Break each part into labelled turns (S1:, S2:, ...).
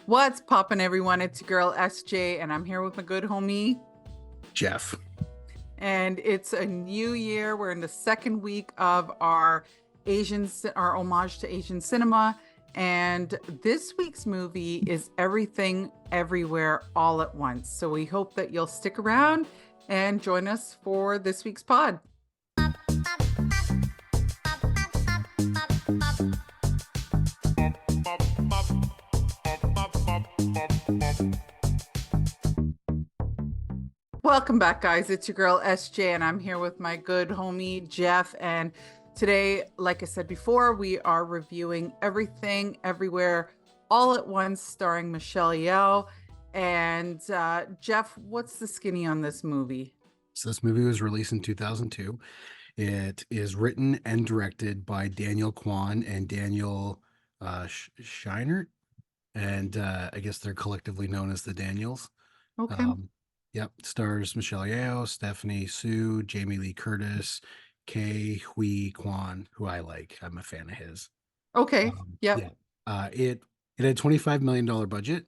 S1: What's poppin', everyone? It's your girl SJ, and I'm here with my good homie.
S2: Jeff.
S1: And it's a new year. We're in the second week of our our homage to Asian cinema. And this week's movie is Everything, Everywhere, All at Once. So we hope that you'll stick around and join us for this week's pod. Welcome back, guys. It's your girl SJ, and I'm here with my good homie Jeff. And today, like I said before, we are reviewing Everything, Everywhere, All at Once, starring Michelle Yeoh. And Jeff, what's the skinny on this movie?
S2: So this movie was released in 2002. It is written and directed by Daniel Kwan and Daniel Scheinert, and I guess they're collectively known as the Daniels.
S1: Okay.
S2: Yep, stars Michelle Yeoh, Stephanie Sue, Jamie Lee Curtis, Ke Huy Quan, who I like. I'm a fan of his.
S1: Okay.
S2: Yeah,
S1: Yep.
S2: it had $25 million budget,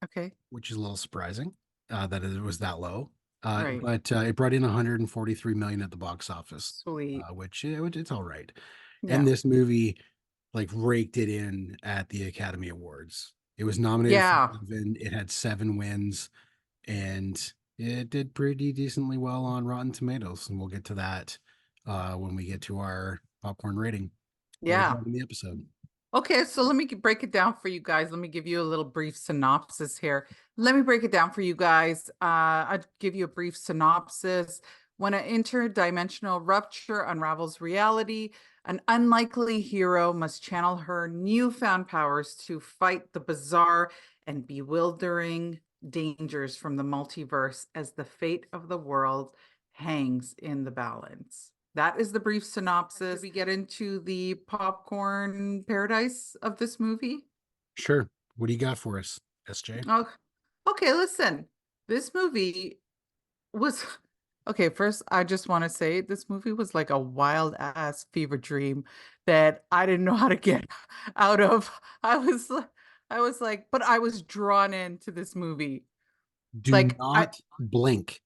S1: Okay.
S2: which is a little surprising that it was that low.
S1: Right.
S2: But it brought in 143 million at the box office,
S1: Sweet.
S2: which it's all right. And
S1: Yeah.
S2: this movie like raked it in at the Academy Awards. It was nominated for
S1: Yeah.
S2: 7. It had 7 wins, and it did pretty decently well on Rotten Tomatoes. And we'll get to that when we get to our popcorn rating later
S1: Yeah.
S2: on in the episode.
S1: Okay, so let me break it down for you guys. Let me give you a little brief synopsis here. Let me break it down for you guys. I'd give you a brief synopsis. When an interdimensional rupture unravels reality, an unlikely hero must channel her newfound powers to fight the bizarre and bewildering dangers from the multiverse as the fate of the world hangs in the balance. That is the brief synopsis. Did we get into the popcorn paradise of this movie?
S2: Sure. What do you got for us, SJ?
S1: Oh, okay, listen. This movie was okay. First, I just want to say this movie was like a wild ass fever dream that I didn't know how to get out of. I was like, but I was drawn into this movie.
S2: Do
S1: Like, I
S2: not blink.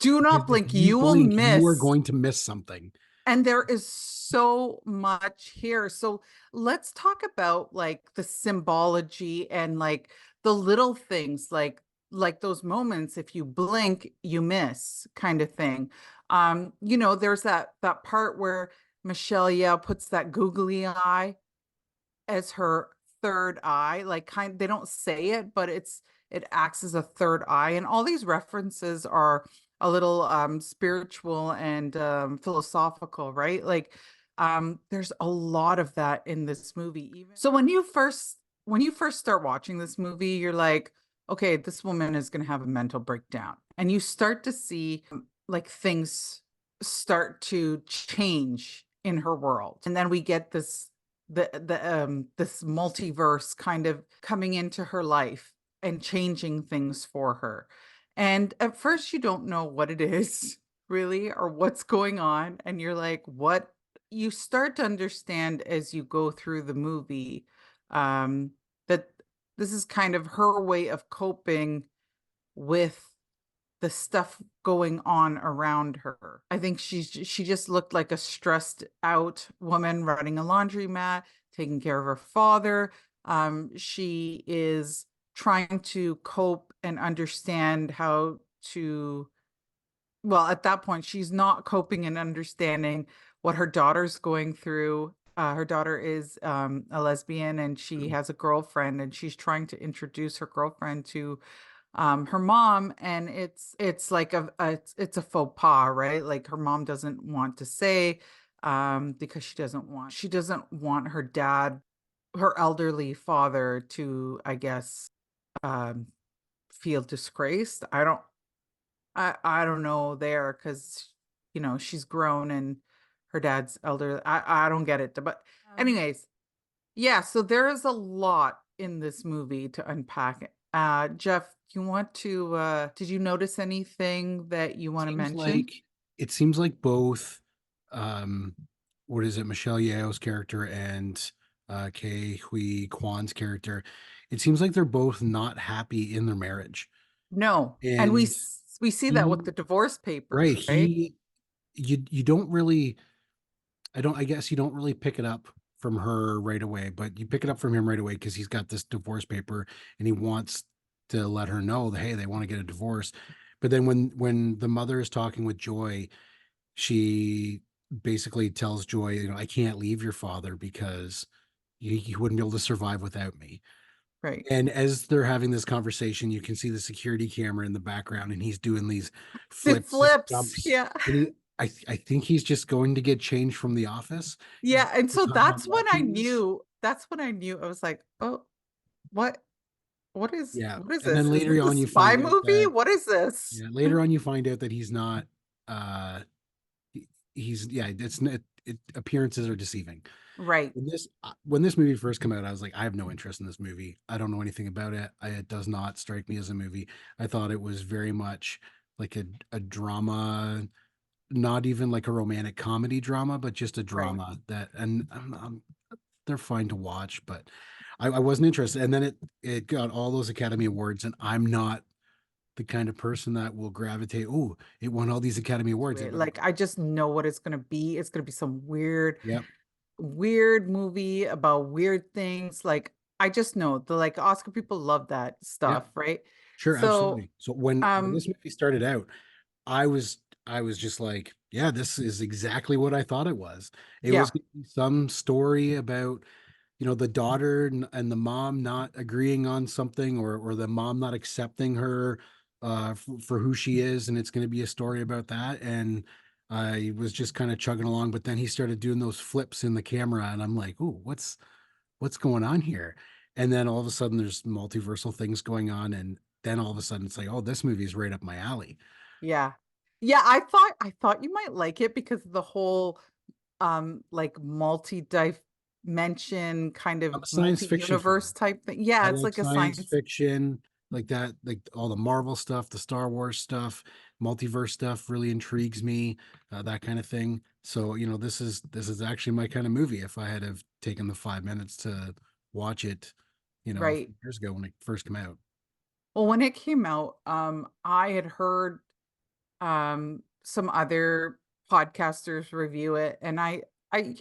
S1: do
S2: Because
S1: not
S2: if
S1: blink.
S2: you
S1: You will
S2: blink, you are
S1: miss.
S2: going to miss something.
S1: And there is so much here. So let's talk about like the symbology and like the little things like those moments if you blink, you miss kind of thing. There's that part where Michelle Yeoh puts that googly eye as her third eye, like they don't say it, but it acts as a third eye. And all these references are a little spiritual and philosophical, right? Like there's a lot of that in this movie. Even so when you first start watching this movie, you're like, okay, this woman is gonna have a mental breakdown. And you start to see like things start to change in her world. And then we get this multiverse kind of coming into her life and changing things for her. And at first you don't know what it is really or what's going on, and you're like, what? You start to understand as you go through the movie that this is kind of her way of coping with the stuff going on around her. I think she just looked like a stressed out woman running a laundromat, taking care of her father. She is trying to cope and understand how to, well, at that point, she's not coping and understanding what her daughter's going through. Her daughter is a lesbian and she has a girlfriend, and she's trying to introduce her girlfriend to her mom, and it's like it's a faux pas, right? Like her mom doesn't want to say because she doesn't want her dad, her elderly father, to, I guess, um feel disgraced. I don't know there, because she's grown and her dad's elder. I don't get it, but anyways, yeah, so there is a lot in this movie to unpack. Jeff, you want to did you notice anything that you want to
S2: Seems
S1: mention?
S2: like it seems like both um what is it, Michelle Yeoh's character and Ke Huy Kwan's character. it seems like they're both not happy in their marriage.
S1: No, and
S2: And
S1: we see that with
S2: he
S1: the divorce papers,
S2: right,
S1: right?
S2: you don't really, I guess you don't really pick it up from her right away, but you pick it up from him right away because he's got this divorce paper and he wants to let her know that, hey, they want to get a divorce. But then when the mother is talking with Joy, she basically tells Joy, I can't leave your father because you wouldn't be able to survive without me.
S1: Right.
S2: And as they're having this conversation, you can see the security camera in the background, and he's doing these
S1: The
S2: flips and
S1: flips,
S2: jumps.
S1: yeah.
S2: And I think he's just going to get changed from the office.
S1: Yeah, and
S2: He's
S1: so
S2: not watching this.
S1: that's when I knew, I was like, "Oh, what
S2: Yeah.
S1: what is
S2: And then
S1: this? Is
S2: later
S1: this a
S2: on, you
S1: spy
S2: find out
S1: movie?
S2: that,
S1: What is this?"
S2: yeah, later on, you find out that he's not, uh, yeah, appearances are deceiving.
S1: Right.
S2: When this movie first came out, I was like, I have no interest in this movie. I don't know anything about it. It does not strike me as a movie. I thought it was very much like a drama, not even like a romantic comedy drama, but just a
S1: Right.
S2: drama that, and they're fine to watch, but I wasn't interested. And then it got all those Academy Awards, and I'm not the kind of person that will gravitate. Oh, it won all these Academy Awards.
S1: Right, like, I just know what it's gonna be. It's gonna be some
S2: Yep,
S1: weird movie about weird things, like, I just know the, like, Oscar people love that
S2: yep,
S1: stuff, right?
S2: sure,
S1: So,
S2: absolutely. So when
S1: um
S2: this movie started out, I was I was just like, yeah, this is exactly what I thought it was. It
S1: yeah,
S2: was gonna be some story about, the daughter and the mom not agreeing on something, or the mom not accepting her for who she is, and it's going to be a story about that. And I was just kind of chugging along, but then he started doing those flips in the camera, and I'm like, "Ooh, what's going on here?" And then all of a sudden, there's multiversal things going on, and then all of a sudden, it's like, "Oh, this movie is right up my alley."
S1: yeah. Yeah, I thought you might like it because of the whole, like, multi-dimension, kind
S2: I'm
S1: of
S2: a science fiction
S1: multi-universe
S2: fan.
S1: type thing.
S2: I
S1: Yeah, it's
S2: like
S1: like a
S2: science
S1: science.
S2: fiction, like that, like all the Marvel stuff, the Star Wars stuff, multiverse stuff really intrigues me, that kind of thing. So, this is actually my kind of movie if I had have taken the 5 minutes to watch it, a
S1: Right.
S2: few years ago when it first came out.
S1: Well, when it came out, I had heard some other podcasters review it, and I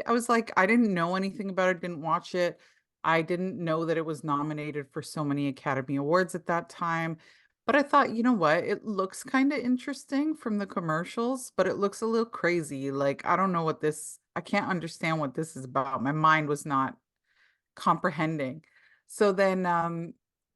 S1: was like, I didn't know anything about it, didn't watch it. I didn't know that it was nominated for so many Academy Awards at that time. But I thought, you know what? It looks kind of interesting from the commercials, but it looks a little crazy. Like, I don't know what this, I can't understand what this is about. My mind was not comprehending. So then,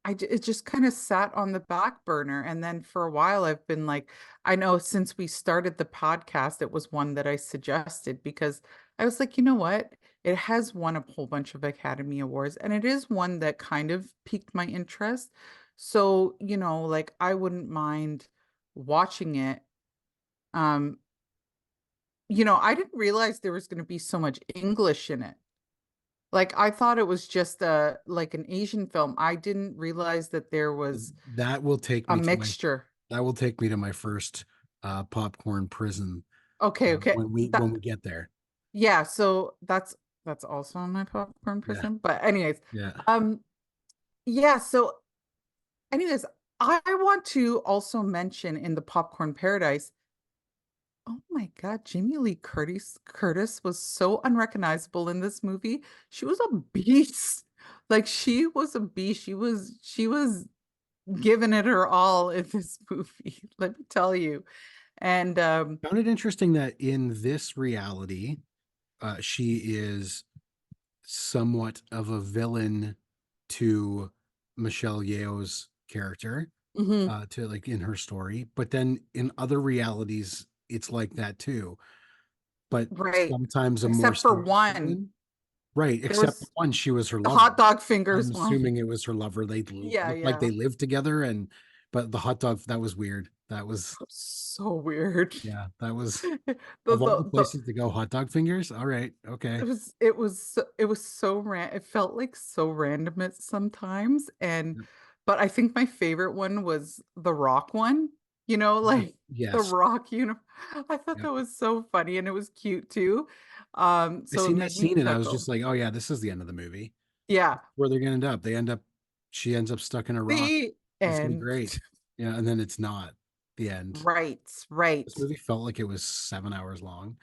S1: it just kind of sat on the back burner. And then for a while, I've been like, I know since we started the podcast, it was one that I suggested because I was like, you know what? It has won a whole bunch of Academy Awards, and it is one that kind of piqued my interest. So, like, I wouldn't mind watching it. Um, I didn't realize there was going to be so much English in it. Like, I thought it was just like an Asian film. I didn't realize that there was
S2: That will take
S1: a
S2: me to my
S1: mixture.
S2: that will take me to my first popcorn prison
S1: Okay, okay.
S2: when we get there.
S1: Yeah, so that's also on my popcorn
S2: Yeah,
S1: prison. But anyways,
S2: yeah.
S1: um, yeah, so anyways, I want to also mention in the Popcorn Paradise, oh my God, Jamie Lee Curtis was so unrecognizable in this movie. She was a beast. Like, she was a beast. She was giving it her all in this movie, let me tell you. And
S2: Found it interesting that in this reality, she is somewhat of a villain to Michelle Yeoh's character,
S1: mhm,
S2: to like in her story, but then in other realities, it's like that too. But
S1: right.
S2: sometimes a more
S1: Except for
S2: serious
S1: one.
S2: villain, right?
S1: There
S2: Except
S1: was
S2: one, she was her
S1: the
S2: lover.
S1: hot dog
S2: I'm
S1: fingers one.
S2: assuming it was her lover. They
S1: Yeah,
S2: looked like they
S1: yeah.
S2: lived together, but the hot dog, that was weird. That was,
S1: So weird.
S2: yeah, that was,
S1: The
S2: of all the
S1: the
S2: places to go, hot dog fingers. All right, okay.
S1: it was so it felt like so random at sometimes, and
S2: Yep.
S1: but I think my favorite one was the rock one, like the
S2: Yes.
S1: rock, I thought
S2: Yep.
S1: that was so funny and it was cute too.
S2: I
S1: So it
S2: seen that
S1: made me
S2: scene and I was just
S1: chuckle.
S2: like, oh yeah, this is the end of the movie.
S1: Yeah.
S2: Where they're gonna end up. They end up She ends up stuck in a rock.
S1: The
S2: It's gonna be
S1: end.
S2: great. Yeah, and then it's not the end.
S1: Right,
S2: This
S1: right.
S2: movie felt like it was 7 hours long.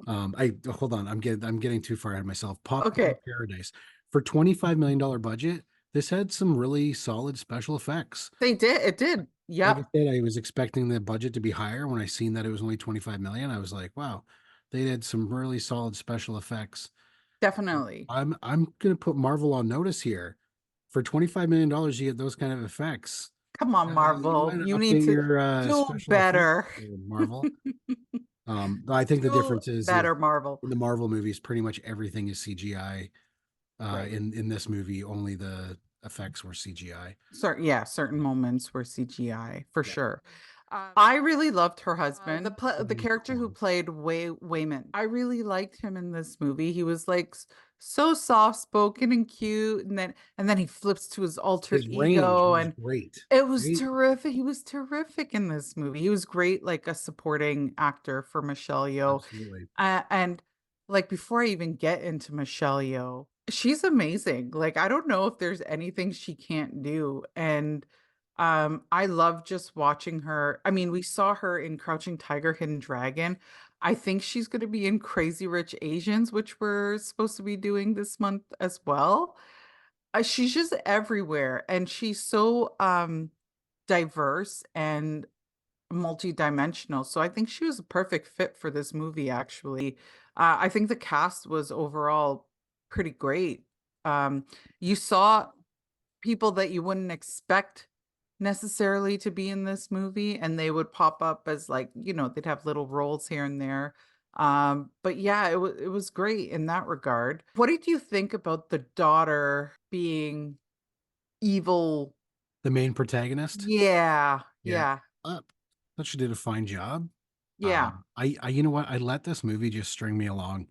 S2: I hold on, I'm getting too far ahead of myself. Popcorn
S1: Okay.
S2: Paradise. For $25 million budget, this had some really solid special effects.
S1: They did, it did.
S2: Like I
S1: Yep,
S2: said, I was expecting the budget to be higher. When I seen that it was only 25 million, I was like, wow, they did some really solid special effects.
S1: definitely.
S2: I'm gonna put Marvel on notice here. For $25 million, you get those kind of effects.
S1: Come on,
S2: You
S1: Marvel.
S2: might
S1: You need
S2: update
S1: to
S2: your
S1: do
S2: special effects,
S1: better.
S2: Marvel. I think the
S1: Do
S2: difference is
S1: better, Marvel.
S2: in the Marvel movies, pretty much everything is CGI.
S1: Right.
S2: In this movie, only the effects were CGI.
S1: Yeah, certain moments were CGI for
S2: Yeah,
S1: sure. I really loved her husband, the
S2: Daniel
S1: character who
S2: Kwan.
S1: played Wayman. I really liked him in this movie. He was like so soft spoken and cute, and then he flips to his alter
S2: His range
S1: ego,
S2: was
S1: and
S2: great,
S1: it was
S2: right?
S1: terrific. He was terrific in this movie. He was great, like a supporting actor for Michelle Yeoh.
S2: Absolutely.
S1: And like before I even get into Michelle Yeoh, she's amazing. Like I don't know if there's anything she can't do. And I love just watching her. I mean, we saw her in Crouching Tiger, Hidden Dragon. I think she's going to be in Crazy Rich Asians, which we're supposed to be doing this month as well. She's just everywhere, and she's so diverse and multi-dimensional. So I think she was a perfect fit for this movie, actually. I think the cast was overall pretty great. You saw people that you wouldn't expect necessarily to be in this movie, and they would pop up as like, they'd have little roles here and there. But yeah, it was great in that regard. What did you think about the daughter being evil?
S2: The main protagonist.
S1: Yeah,
S2: Yeah.
S1: yeah,
S2: Thought she did a fine job.
S1: yeah,
S2: You know what? I let this movie just string me along.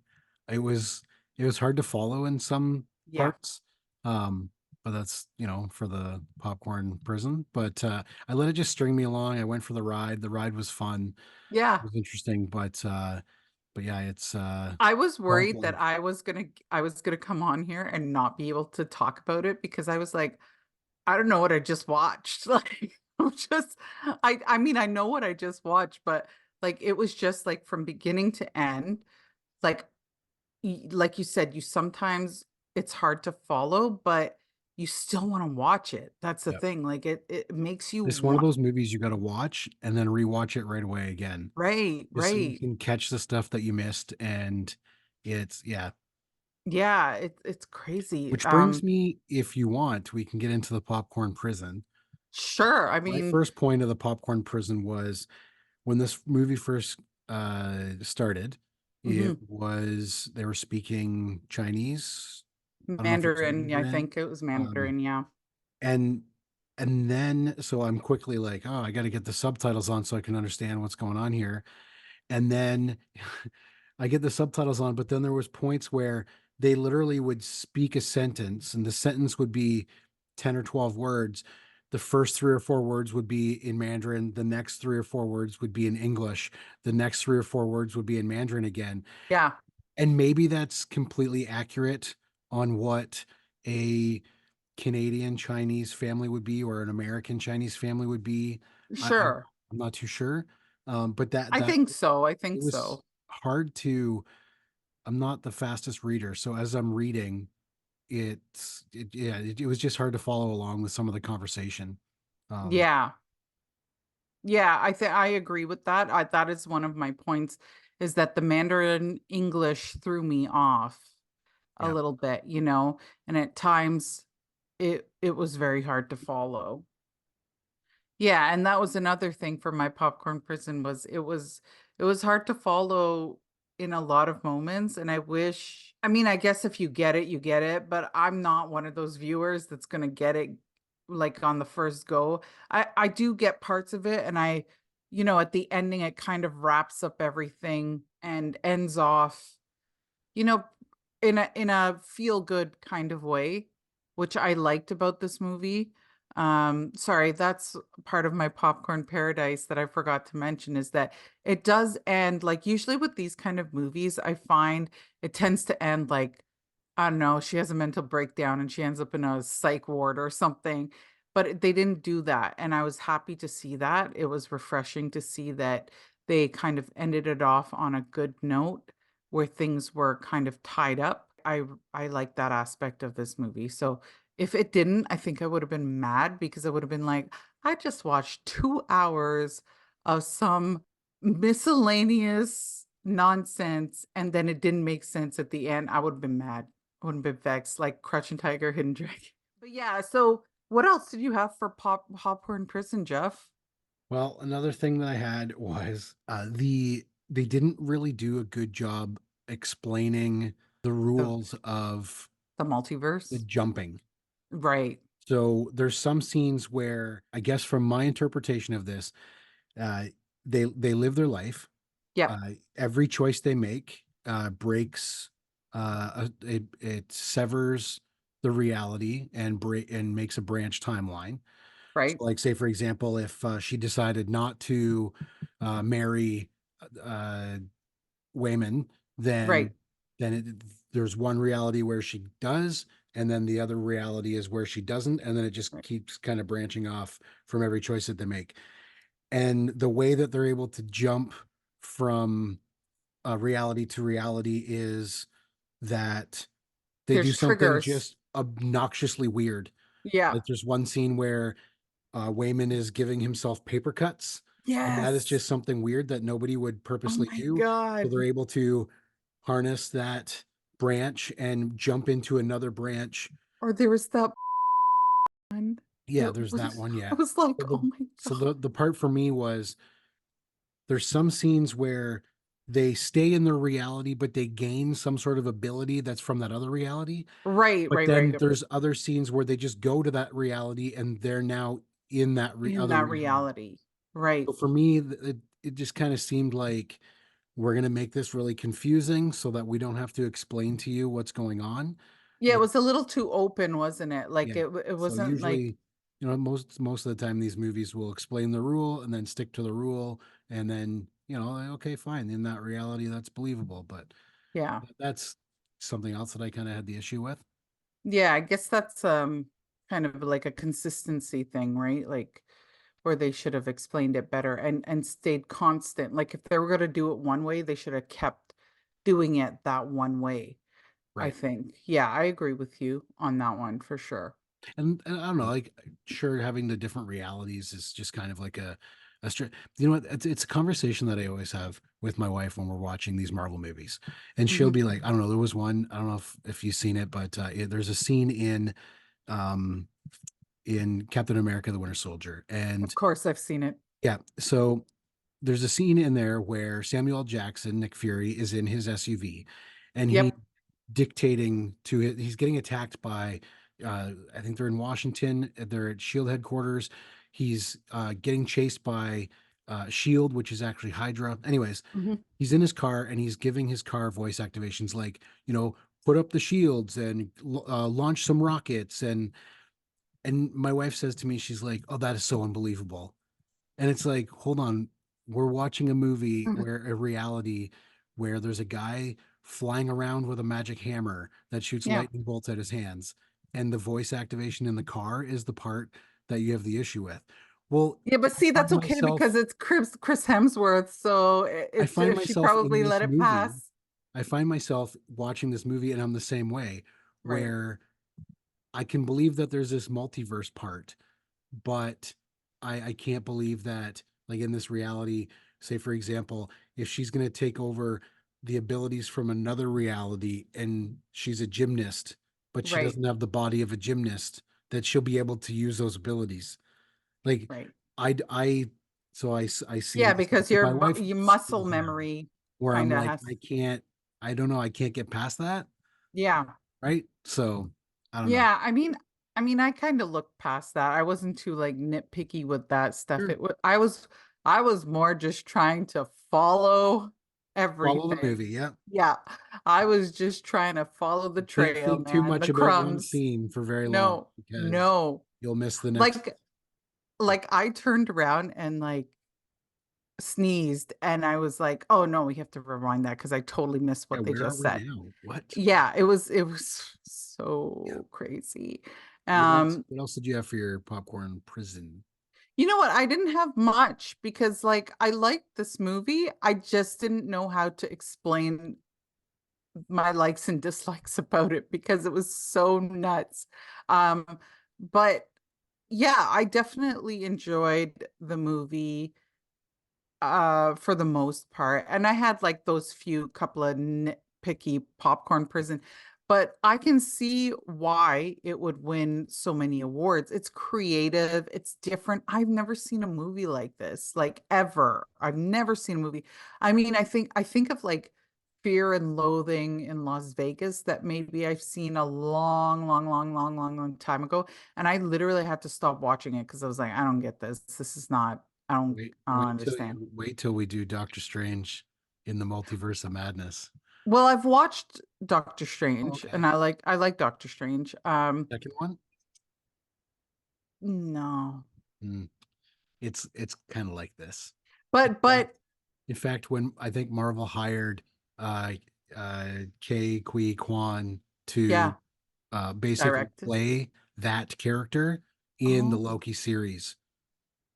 S2: It was it was hard to follow in some
S1: yeah,
S2: parts. Um, but that's, for the popcorn prison. But I let it just string me along. I went for the ride. The ride was fun. It
S1: yeah.
S2: was interesting, but yeah, it's
S1: I was
S2: point
S1: worried that
S2: blank.
S1: I was gonna come on here and not be able to talk about it because I was like, I don't know what I just watched. Like, I'm just I mean, I know what I just watched, but like it was just like from beginning to end, like like you said, you sometimes it's hard to follow, but you still want to watch it. That's the
S2: Yep.
S1: thing. Like it makes you
S2: It's one of
S1: want.
S2: those movies you got to watch and then rewatch it right away again,
S1: Right,
S2: just so you
S1: right.
S2: can catch the stuff that you missed. And it's yeah.
S1: Yeah, it's crazy.
S2: Which brings me, if you want, we can get into the popcorn prison.
S1: Sure. I
S2: My
S1: mean,
S2: first point of the popcorn prison was when this movie first started. It
S1: mhm.
S2: was they were speaking Chinese. I don't know if it was
S1: Mandarin, yeah, I
S2: Mandarin.
S1: think it was
S2: Um,
S1: Mandarin, yeah.
S2: and and then so I'm quickly like, oh, I got to get the subtitles on so I can understand what's going on here. And then I get the subtitles on, but then there was points where they literally would speak a sentence and the sentence would be 10 or 12 words. The first 3 or 4 words would be in Mandarin, the next 3 or 4 words would be in English, the next 3 or 4 words would be in Mandarin again.
S1: Yeah,
S2: And maybe that's completely accurate on what a Canadian Chinese family would be or an American Chinese family would be.
S1: sure.
S2: I'm not too sure. But
S1: I
S2: that
S1: think so, I
S2: it
S1: think so.
S2: was hard to I'm not the fastest reader, so as I'm reading, it was just hard to follow along with some of the conversation. Um,
S1: Yeah. Yeah, I agree with that. That is one of my points is that the Mandarin English threw me off a
S2: yeah,
S1: little bit, and at times it was very hard to follow. Yeah, and that was another thing for my popcorn prison was it was hard to follow in a lot of moments, and I mean, I guess if you get it, you get it, but I'm not one of those viewers that's gonna get it like on the first go. I do get parts of it, and at the ending it kind of wraps up everything and ends off you know, in a feel good kind of way, which I liked about this movie. Sorry, that's part of my popcorn paradise that I forgot to mention is that it does end like usually with these kind of movies, I find it tends to end like I don't know, she has a mental breakdown and she ends up in a psych ward or something, but they didn't do that, and I was happy to see that. It was refreshing to see that they kind of ended it off on a good note where things were kind of tied up. I like that aspect of this movie, so if it didn't, I think I would have been mad because I would have been like, "I just watched 2 hours of some miscellaneous nonsense, and then it didn't make sense at the end." I would have been mad. I wouldn't been vexed, like Crouching Tiger, Hidden Dragon. But yeah, so what else did you have for popcorn prison, Jeff?
S2: Well, another thing that I had was they didn't really do a good job explaining the
S1: The
S2: rules of
S1: the
S2: the
S1: multiverse?
S2: jumping.
S1: Right.
S2: So there's some scenes where I guess from my interpretation of this, uh, they live their life.
S1: Yep.
S2: Every choice they make breaks it severs the reality and makes a branch timeline. So,
S1: Right.
S2: like, say for example, if she decided not to marry uh, Wayman,
S1: Right.
S2: then there's one reality where she does, and then the other reality is where she doesn't, and then it just
S1: Right.
S2: keeps kind of branching off from every choice that they make. And the way that they're able to jump from reality to reality is that they do
S1: There's
S2: something
S1: triggers.
S2: just obnoxiously weird.
S1: Yeah.
S2: Like there's one scene where Wayman is giving himself paper cuts, and that is
S1: Yes.
S2: just something weird that nobody would
S1: Oh
S2: purposely
S1: my
S2: do. So they're
S1: god.
S2: able to harness that branch and jump into another branch.
S1: Or there was that one.
S2: Yeah,
S1: It
S2: there's that
S1: was
S2: one.
S1: I
S2: Yeah.
S1: was like,
S2: So
S1: "Oh
S2: the
S1: my god."
S2: the part for me was there's some scenes where they stay in their reality, but they gain some sort of ability that's from that other reality.
S1: Right,
S2: But
S1: right, right.
S2: then there's other scenes where they just go to that reality and they're now in that
S1: In
S2: other
S1: that
S2: reality.
S1: reality. Right.
S2: So for me, it just kind of seemed like we're going to make this really confusing so that we don't have to explain to you what's going on.
S1: Yeah, it
S2: Like,
S1: was a little too open, wasn't it? Like,
S2: yeah.
S1: it
S2: So
S1: wasn't like
S2: usually, most of the time these movies will explain the rule and then stick to the rule, and then like, okay, fine, in that reality, that's believable. But
S1: yeah.
S2: that's something else that I kind of had the issue with.
S1: Yeah, I guess that's, kind of like a consistency thing, right? Like, where they should have explained it better and stayed constant. Like, if they were gonna do it one way, they should have kept doing it that one way, I
S2: Right.
S1: think. Yeah, I agree with you on that one for sure.
S2: And I don't know, like, sure, having the different realities is just kind of like you know what? It's a conversation that I always have with my wife when we're watching these Marvel movies, and she'll
S1: Mhm.
S2: be like, I don't know, there was one, I don't know if you've seen it, but there's a scene um in Captain America: The Winter Soldier,
S1: Of
S2: and
S1: course, I've seen it.
S2: yeah, so there's a scene in there where Samuel L. Jackson, Nick Fury, is in his SUV, and he
S1: Yep.
S2: dictating to it. He's getting attacked by, I think they're in Washington. They're at Shield headquarters. He's getting chased by Shield, which is actually Hydra. Anyways,
S1: Mhm.
S2: he's in his car and he's giving his car voice activations like, put up the shields and launch some rockets. And my wife says to me, she's like, "Oh, that is so unbelievable." And it's like, hold on, we're watching a movie
S1: Mhm.
S2: where a reality where there's a guy flying around with a magic hammer that shoots
S1: Yeah.
S2: lightning bolts at his hands, and the voice activation in the car is the part that you have the issue with. Well,
S1: Yeah, but see,
S2: I find
S1: that's okay because
S2: myself
S1: it's Chris Hemsworth, so
S2: I
S1: it's
S2: find
S1: she
S2: myself in
S1: probably
S2: this
S1: let it
S2: movie.
S1: pass.
S2: I find myself watching this movie and I'm the same way
S1: Right,
S2: where I can believe that there's this multiverse part, but I can't believe that, like, in this reality, say for example, if she's going to take over the abilities from another reality and she's a gymnast but she
S1: right,
S2: doesn't have the body of a gymnast, that she'll be able to use those abilities. Like,
S1: right.
S2: I so I see
S1: Yeah,
S2: this
S1: because
S2: with my wife
S1: your muscle
S2: as well,
S1: memory
S2: where I'm
S1: kinda
S2: like,
S1: has
S2: I don't know, I can't get past that,
S1: yeah.
S2: right? So I don't know.
S1: Yeah, I mean, I kinda looked past that. I wasn't too, like, nitpicky with that stuff.
S2: Sure.
S1: I was more just trying to follow
S2: Follow the
S1: everything.
S2: movie. Yeah.
S1: Yeah, I was just trying to follow the
S2: Can't
S1: trail,
S2: think too
S1: man, the
S2: much about one
S1: crumbs.
S2: scene for very long
S1: No,
S2: because
S1: no.
S2: you'll miss the next.
S1: Like, I turned around and, like, sneezed and I was like, "Oh no, we have to rewind that because I totally missed
S2: Yeah,
S1: what they
S2: where are
S1: just
S2: we
S1: said."
S2: now? What?
S1: Yeah, it was
S2: Yeah.
S1: so crazy.
S2: What else
S1: Um,
S2: what else did you have for your popcorn prison?
S1: you know what? I didn't have much because like I liked this movie. I just didn't know how to explain my likes and dislikes about it because it was so nuts. But yeah, I definitely enjoyed the movie for the most part. And I had like those few couple of nitpicky popcorn prison, but I can see why it would win so many awards. It's creative, it's different. I've never seen a movie like this, like ever. I've never seen a movie. I mean, I think of like Fear and Loathing in Las Vegas that maybe I've seen a long, long, long, long, long, long time ago. And I literally had to stop watching it because I was like, I don't get this. This is not,
S2: Wait,
S1: I don't understand.
S2: wait till we do Doctor Strange in the Multiverse of Madness.
S1: Well, I've watched Doctor
S2: Oh,
S1: Strange and
S2: okay.
S1: I like Doctor Strange.
S2: Second one?
S1: No.
S2: Mm, it's kind of like this. In fact,
S1: But
S2: in fact, when I think Marvel hired uh K Kui Kwan to
S1: yeah,
S2: basically
S1: directed.
S2: play that character in the
S1: Oh.
S2: Loki series.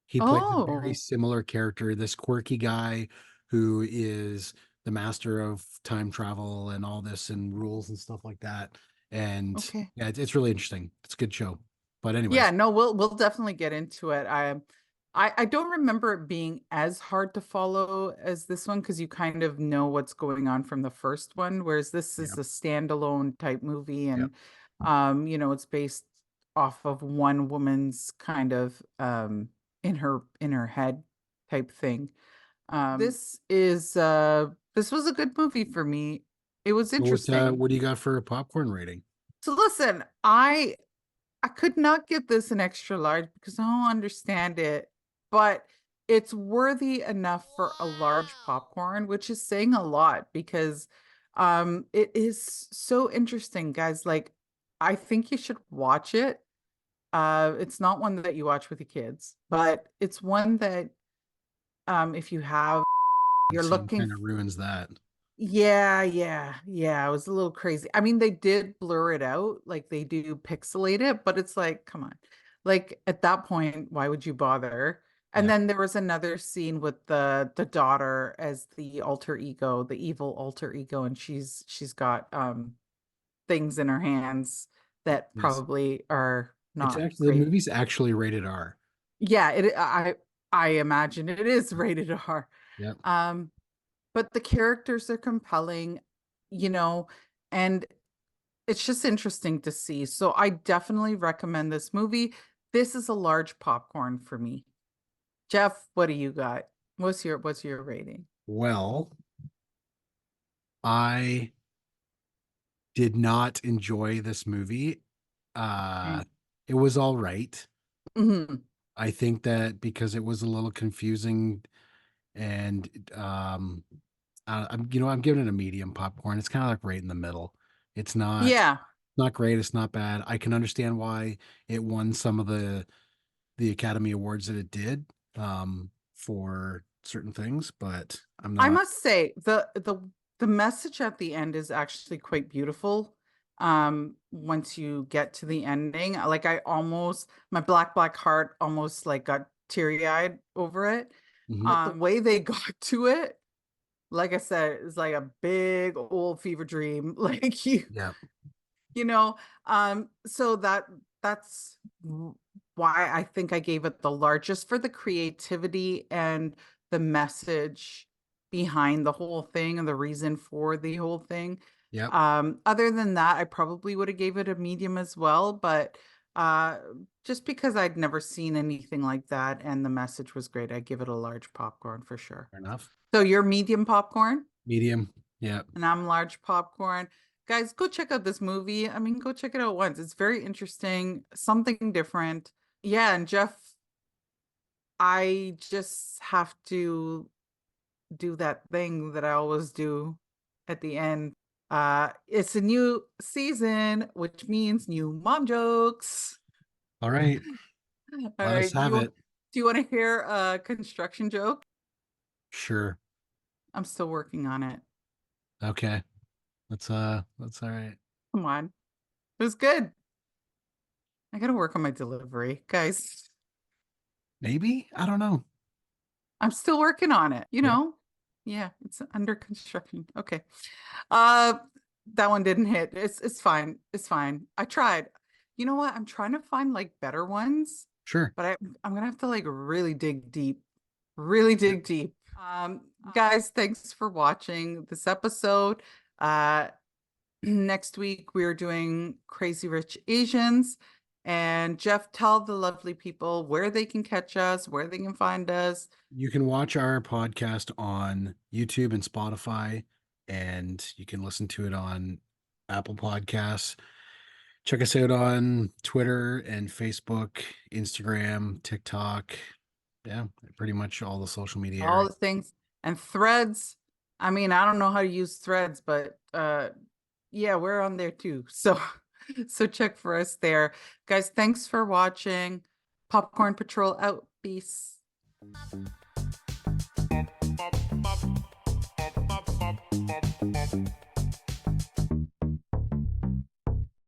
S2: He plays a very
S1: Oh.
S2: similar character, this quirky guy who is the master of time travel and all this and rules and stuff like that. And
S1: Okay.
S2: yeah, it's really interesting. It's a good show. But
S1: Yeah,
S2: anyways,
S1: no, we'll definitely get into it. I don't remember it being as hard to follow as this one because you kind of know what's going on from the first one, whereas this
S2: yeah,
S1: is a standalone type movie
S2: yeah.
S1: and it's based off of one woman's kind of in her head type thing. This was a good movie for me. It was
S2: So
S1: interesting.
S2: what do you got for a popcorn rating?
S1: So listen, I could not give this an extra large because I don't understand it, but it's worthy enough for a large popcorn, which is saying a lot because it is so interesting, guys. Like I think you should watch it. It's not one that you watch with your kids, but it's one that if you have you're
S2: Scene
S1: looking.
S2: kind of ruins that.
S1: Yeah, yeah, yeah. It was a little crazy. I mean, they did blur it out, like they do pixelate it, but it's like, come on. Like at that point, why would you bother? And
S2: Yeah.
S1: then there was another scene with the daughter as the alter ego, the evil alter ego, and she's got things in her hands that
S2: Yes.
S1: probably are
S2: It's
S1: not
S2: actually the
S1: great.
S2: movie's actually rated R.
S1: Yeah, I imagine it is rated R.
S2: Yep.
S1: Um, but the characters are compelling, you know, and it's just interesting to see. So I definitely recommend this movie. This is a large popcorn for me. Jeff, what do you got? What's your rating?
S2: Well, I did not enjoy this movie. Uh,
S1: Okay.
S2: it was all right.
S1: Mhm.
S2: I think that because it was a little confusing and I'm giving it a medium popcorn. It's kind of like right in the middle. It's
S1: Yeah.
S2: not great, it's not bad. I can understand why it won some of the Academy Awards that it did for certain things, but I'm
S1: I
S2: not.
S1: must say the message at the end is actually quite beautiful. Once you get to the ending, like I almost my black heart almost like got teary-eyed over it.
S2: Mhm.
S1: The way they got to it, like I said, it's like a big old fever dream. Like
S2: Yeah.
S1: so that's why I think I gave it the largest for the creativity and the message behind the whole thing and the reason for the whole thing.
S2: Yep.
S1: Other than that, I probably would have gave it a medium as well, but uh, just because I'd never seen anything like that and the message was great, I give it a large popcorn for sure.
S2: Fair enough.
S1: So you're medium popcorn?
S2: Medium. Yeah.
S1: And I'm large popcorn. Guys, go check out this movie. I mean, go check it out once. It's very interesting, something different. Yeah, and Jeff, I just have to do that thing that I always do at the end. It's a new season, which means new mom jokes.
S2: All right.
S1: All
S2: Let us
S1: right,
S2: have it.
S1: do you want to hear a construction joke?
S2: Sure.
S1: I'm still working on it.
S2: Okay. That's all right.
S1: Come on. It was good. I got to work on my delivery, guys.
S2: Maybe? I don't know.
S1: I'm still working on it, you
S2: Yeah.
S1: know? Yeah, it's under construction. Okay. Uh that one didn't hit. It's fine. It's fine. I tried. You know what? I'm trying to find like better ones,
S2: Sure.
S1: but I'm gonna have to like really dig deep. Really
S2: Yep.
S1: dig deep. Guys, thanks for watching this episode. Uh next week we're doing Crazy Rich Asians. And Jeff, tell the lovely people where they can catch us, where they can find us.
S2: You can watch our podcast on YouTube and Spotify, and you can listen to it on Apple Podcasts. Check us out on Twitter and Facebook, Instagram, TikTok. Yeah, pretty much all the social media
S1: All
S2: areas.
S1: the things and threads. I mean, I don't know how to use threads, but yeah, we're on there too. So so check for us there. Guys, thanks for watching. Popcorn Patrol out. Peace.